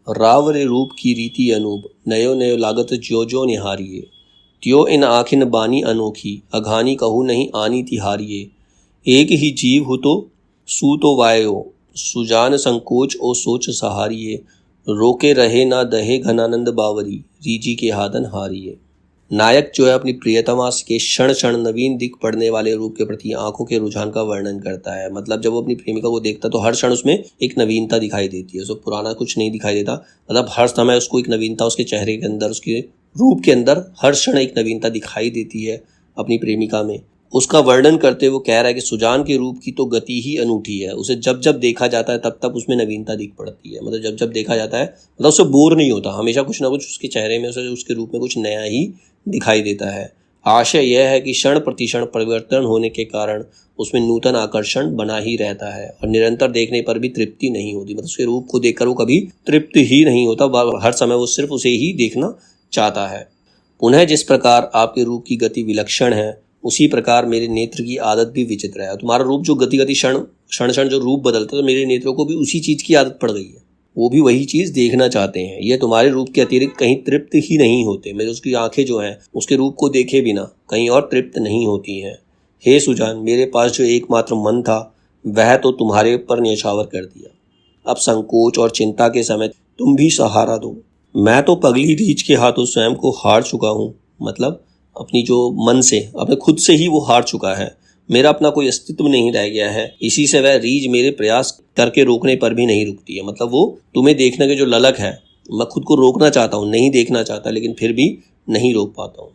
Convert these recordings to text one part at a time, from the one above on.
राव रे रूप की रीति अनूप, नयो नयो लागत ज्यो ज्यो निहारिये। त्यो इन आखिन बानी अनोखी, अघानी कहू नहीं आनी तिहारिये। एक ही जीव हो तो सू तो वायो, सुजान संकोच ओ सोच सहारिये। रोके रहे ना दहे घनानंद बावरी, रीजी के हादन हारिये। नायक जो है अपनी प्रियतमा के क्षण क्षण नवीन दिख पड़ने वाले रूप के प्रति आंखों के रुझान का वर्णन करता है। मतलब जब वो अपनी प्रेमिका को देखता है तो हर क्षण उसमें एक नवीनता दिखाई देती है, उसको पुराना कुछ नहीं दिखाई देता। मतलब हर समय उसको एक नवीनता उसके चेहरे के अंदर, उसके रूप के अंदर हर क्षण एक नवीनता दिखाई देती है अपनी प्रेमिका में। उसका वर्णन करते वो कह रहा है कि सुजान के रूप की तो गति ही अनूठी है, उसे जब जब देखा जाता है तब तब उसमें नवीनता दिख पड़ती है। मतलब जब जब देखा जाता है मतलब उससे बोर नहीं होता, हमेशा कुछ ना कुछ उसके चेहरे में, उसके रूप में कुछ नया ही दिखाई देता है। आशय यह है कि क्षण प्रतिक्षण परिवर्तन होने के कारण उसमें नूतन आकर्षण बना ही रहता है और निरंतर देखने पर भी तृप्ति नहीं होती। मतलब उसके रूप को देखकर वो कभी तृप्त ही नहीं होता, हर समय वो सिर्फ उसे ही देखना चाहता है। पुनः जिस प्रकार आपके रूप की गति विलक्षण है, उसी प्रकार मेरे नेत्र की आदत भी विचित्र है। तुम्हारा रूप जो गति गति क्षण क्षण जो रूप बदलता है, तो मेरे नेत्रों को भी उसी चीज की आदत पड़ गई है, वो भी वही चीज देखना चाहते हैं। ये तुम्हारे रूप के अतिरिक्त कहीं तृप्त ही नहीं होते। मेरे उसकी आंखें जो हैं उसके रूप को देखे बिना कहीं और तृप्त नहीं होती हैं। हे सुजान, मेरे पास जो एकमात्र मन था वह तो तुम्हारे पर न्यौछावर कर दिया। अब संकोच और चिंता के समय तुम भी सहारा दो। मैं तो पगली रीछ के हाथों स्वयं को हार चुका हूँ। मतलब अपनी जो मन से, अपने खुद से ही वो हार चुका है। मेरा अपना कोई अस्तित्व नहीं रह गया है। इसी से वह रीझ मेरे प्रयास करके रोकने पर भी नहीं रुकती है। मतलब वो तुम्हें देखने के जो ललक है, मैं खुद को रोकना चाहता हूँ, नहीं देखना चाहता, लेकिन फिर भी नहीं रोक पाता हूँ।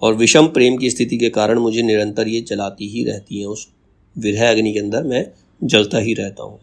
और विषम प्रेम की स्थिति के कारण मुझे निरंतर ये जलाती ही रहती है। उस विरह अग्नि के अंदर मैं जलता ही रहता हूँ।